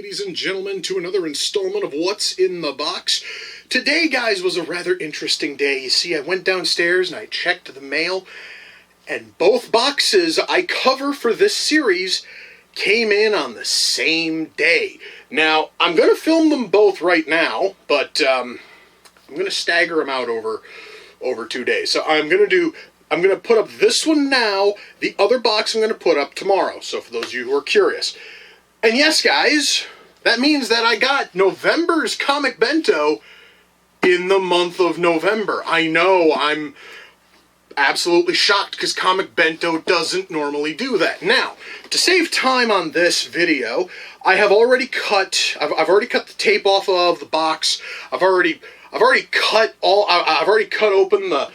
ladies and gentlemen, to another installment of What's in the Box. Today, guys, was a rather interesting day. You see, I went downstairs and I checked the mail, and both boxes I cover for this series came in on the same day. Now, I'm going to film them both right now, but I'm going to stagger them out over 2 days. So I'm going to put up this one now, the other box I'm going to put up tomorrow. So for those of you who are curious. And yes, guys, that means that I got November's Comic Bento in the month of November. I know, I'm absolutely shocked because Comic Bento doesn't normally do that. Now, to save time on this video, I've already cut the tape off of the box. I've already cut open the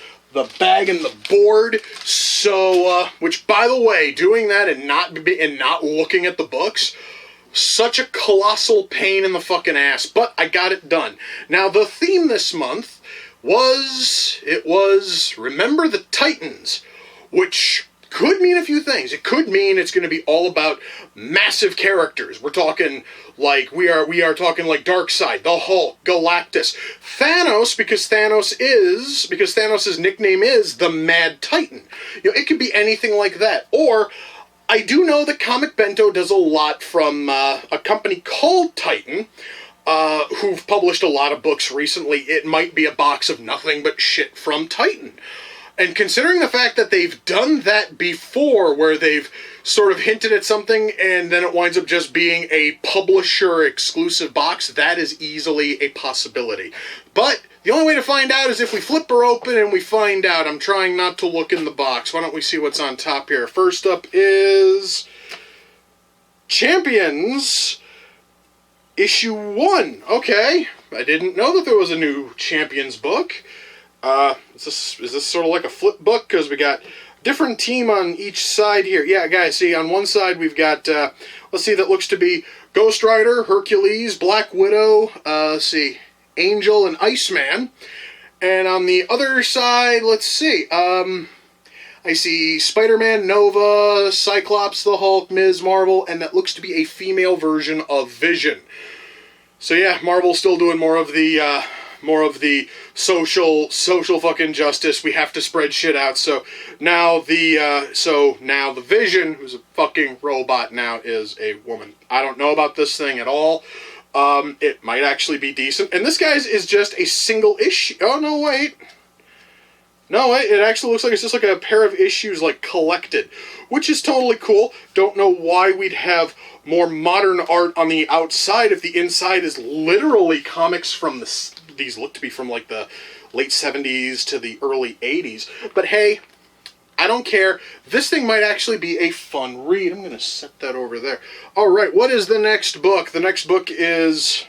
bag and the board. So, which, by the way, doing that and not looking at the books, such a colossal pain in the fucking ass, but I got it done. Now, the theme this month was Remember the Titans, which could mean a few things. It could mean it's going to be all about massive characters. We're talking like, we are talking like Darkseid, the Hulk, Galactus, Thanos, because Thanos' nickname is the Mad Titan. You know, it could be anything like that. Or, I do know that Comic Bento does a lot from a company called Titan, who've published a lot of books recently. It might be a box of nothing but shit from Titan. And considering the fact that they've done that before, where they've sort of hinted at something and then it winds up just being a publisher-exclusive box, that is easily a possibility. But the only way to find out is if we flip her open and we find out. I'm trying not to look in the box. Why don't we see what's on top here? First up is Champions Issue 1. Okay, I didn't know that there was a new Champions book. Is this sort of like a flip book? Because we got different team on each side here. Yeah, guys, see, on one side we've got, let's see, that looks to be Ghost Rider, Hercules, Black Widow, let's see, Angel, and Iceman. And on the other side, let's see, I see Spider-Man, Nova, Cyclops, the Hulk, Ms. Marvel, and that looks to be a female version of Vision. So yeah, Marvel's still doing more of the social fucking justice. We have to spread shit out. So now the Vision, who's a fucking robot now, is a woman. I don't know about this thing at all. It might actually be decent. And this guy's is just a single issue. Oh, no, wait. No, wait, it actually looks like it's just like a pair of issues, like, collected, which is totally cool. Don't know why we'd have more modern art on the outside if the inside is literally comics from these look to be from, like, the late 70s to the early 80s. But hey, I don't care. This thing might actually be a fun read. I'm going to set that over there. All right, what is the next book? The next book is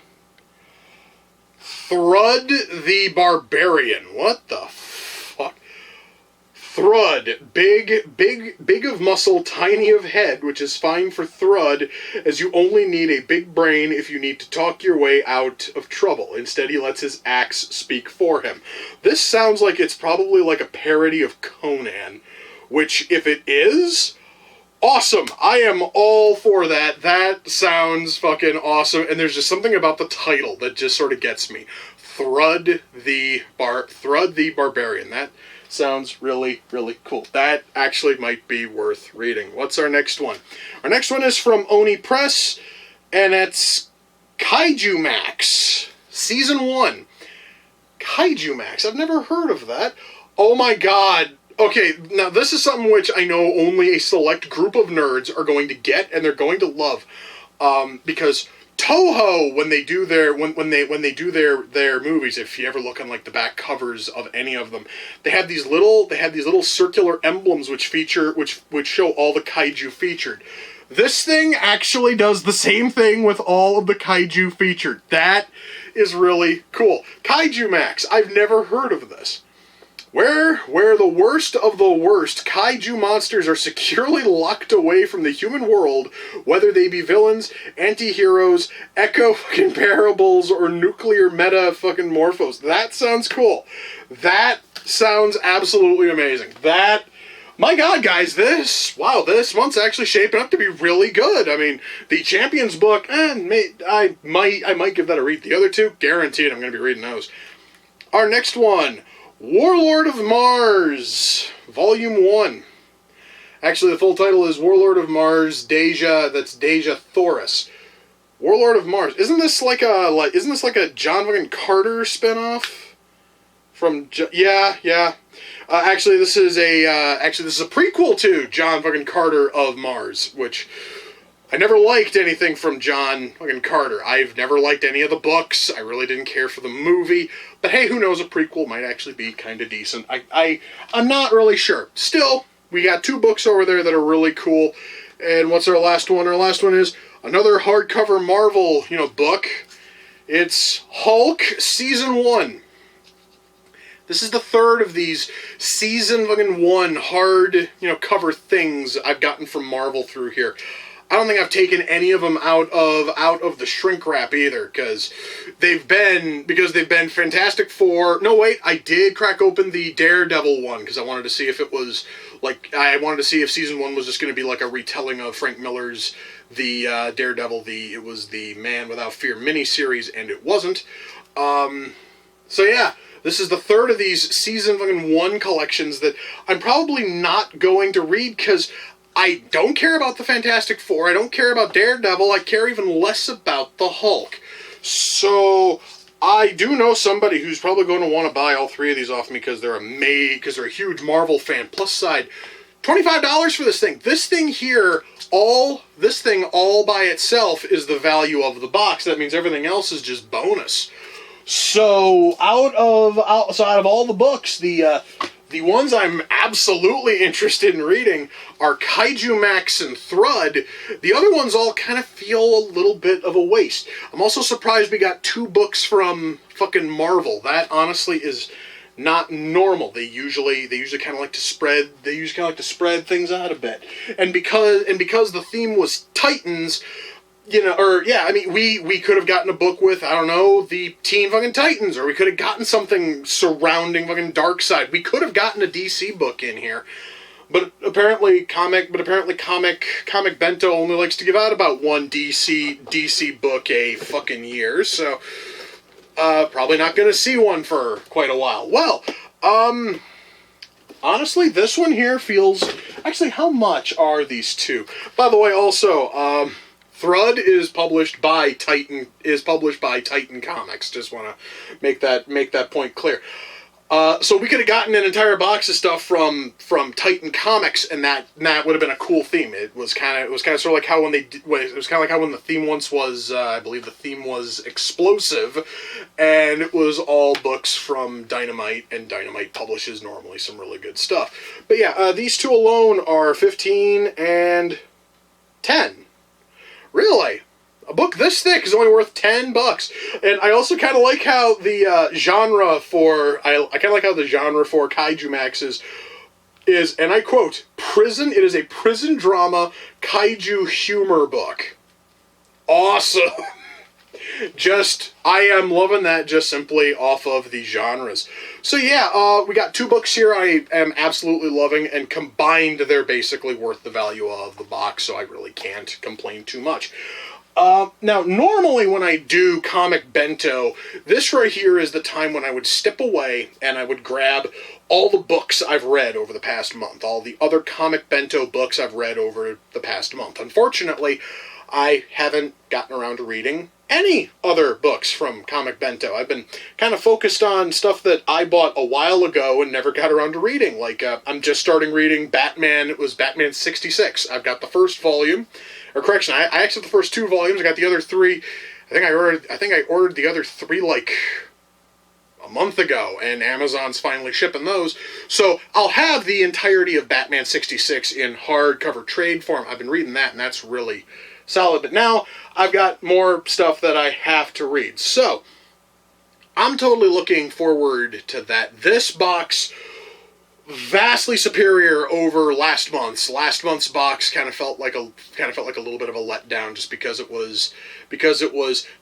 Thrud the Barbarian. What the fuck? Thrud. Big of muscle, tiny of head, which is fine for Thrud, as you only need a big brain if you need to talk your way out of trouble. Instead, he lets his axe speak for him. This sounds like it's probably like a parody of Conan, which, if it is, awesome. I am all for that. That sounds fucking awesome, and there's just something about the title that just sort of gets me. Thrud the Barbarian. That sounds really, really cool. That actually might be worth reading. What's our next one? Our next one is from Oni Press, and it's Kaiju Max, Season 1. Kaiju Max. I've never heard of that. Oh my god. Okay, now this is something which I know only a select group of nerds are going to get, and they're going to love. Because Toho, when they do their their movies, if you ever look on like the back covers of any of them, they have these little circular emblems which show all the kaiju featured. This thing actually does the same thing with all of the kaiju featured. That is really cool. Kaiju Max. I've never heard of this. Where the worst of the worst kaiju monsters are securely locked away from the human world, whether they be villains, anti-heroes, echo fucking parables, or nuclear meta fucking morphos. That sounds cool. That sounds absolutely amazing. That My God, guys, this month's actually shaping up to be really good. I mean, the Champions book, I might give that a read. The other two, guaranteed I'm going to be reading those. Our next one, Warlord of Mars, Volume 1. Actually, the full title is Warlord of Mars, Deja Thoris. Warlord of Mars. Isn't this like a John fucking Carter spinoff? Yeah. Actually, this is a prequel to John fucking Carter of Mars, which I never liked anything from John fucking Carter. I've never liked any of the books. I really didn't care for the movie. But hey, who knows? A prequel might actually be kind of decent. I'm not really sure. Still, we got 2 books over there that are really cool. And what's our last one? Our last one is another hardcover Marvel, book. It's Hulk Season 1. This is the third of these Season 1 hard, cover things I've gotten from Marvel through here. I don't think I've taken any of them out of the shrink wrap either, because they've been Fantastic Four. No, wait, I did crack open the Daredevil one, because I wanted to see if it was, if Season 1 was just going to be like a retelling of Frank Miller's the Daredevil, it was the Man Without Fear miniseries, and it wasn't. So yeah. This is the third of these Season 1 collections that I'm probably not going to read because I don't care about the Fantastic Four, I don't care about Daredevil, I care even less about the Hulk. So I do know somebody who's probably going to want to buy all 3 of these off me because they're a huge Marvel fan. Plus side, $25 for this thing. This thing all by itself is the value of the box. That means everything else is just bonus. So out of all the books, the ones I'm absolutely interested in reading are Kaiju Max and Thrud. The other ones all kind of feel a little bit of a waste. I'm also surprised we got 2 books from fucking Marvel. That honestly is not normal. They usually kind of like to spread things out a bit. And because the theme was Titans, we could have gotten a book with, I don't know, the Teen fucking Titans, or we could have gotten something surrounding fucking Darkseid. We could have gotten a DC book in here. But apparently Comic Bento only likes to give out about 1 DC book a fucking year, so probably not going to see one for quite a while. Well, honestly, this one here feels... Actually, how much are these 2? By the way, also, Thrud is published by Titan Comics. Just want to make that point clear. So we could have gotten an entire box of stuff from Titan Comics, and that would have been a cool theme. It was kind of sort of like how when the theme once was, I believe the theme was Explosive, and it was all books from Dynamite, and Dynamite publishes normally some really good stuff. But yeah, these 2 alone are 15 and 10. Really? A book this thick is only worth $10. And I also kind of like how the genre for Kaiju Max is, and I quote, prison. It is a prison drama kaiju humor book. Awesome. I am loving that just simply off of the genres. So yeah, we got 2 books here I am absolutely loving, and combined they're basically worth the value of the box, so I really can't complain too much. Now, normally when I do Comic Bento, this right here is the time when I would step away and I would grab all the books I've read over the past month, all the other Comic Bento books I've read over the past month. Unfortunately, I haven't gotten around to reading any other books from Comic Bento. I've been kind of focused on stuff that I bought a while ago and never got around to reading. Like, I'm just starting reading Batman. It was Batman 66. I've got the first volume. Or correction, I actually have the first 2 volumes. I got the other 3. I think I ordered the other 3 like a month ago, and Amazon's finally shipping those. So I'll have the entirety of Batman 66 in hardcover trade form. I've been reading that, and that's really solid. But now I've got more stuff that I have to read. So I'm totally looking forward to that. This box, vastly superior over last month's. Last month's box kind of felt like a little bit of a letdown, just because it was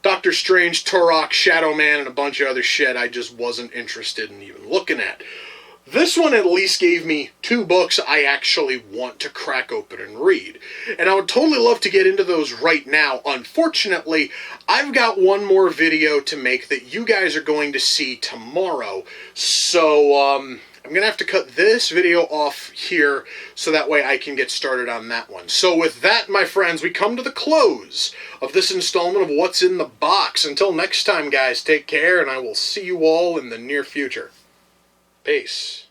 Doctor Strange, Turok, Shadow Man, and a bunch of other shit I just wasn't interested in even looking at. This one at least gave me 2 books I actually want to crack open and read. And I would totally love to get into those right now. Unfortunately, I've got one more video to make that you guys are going to see tomorrow. So, I'm going to have to cut this video off here so that way I can get started on that one. So with that, my friends, we come to the close of this installment of What's in the Box. Until next time, guys, take care, and I will see you all in the near future. Peace.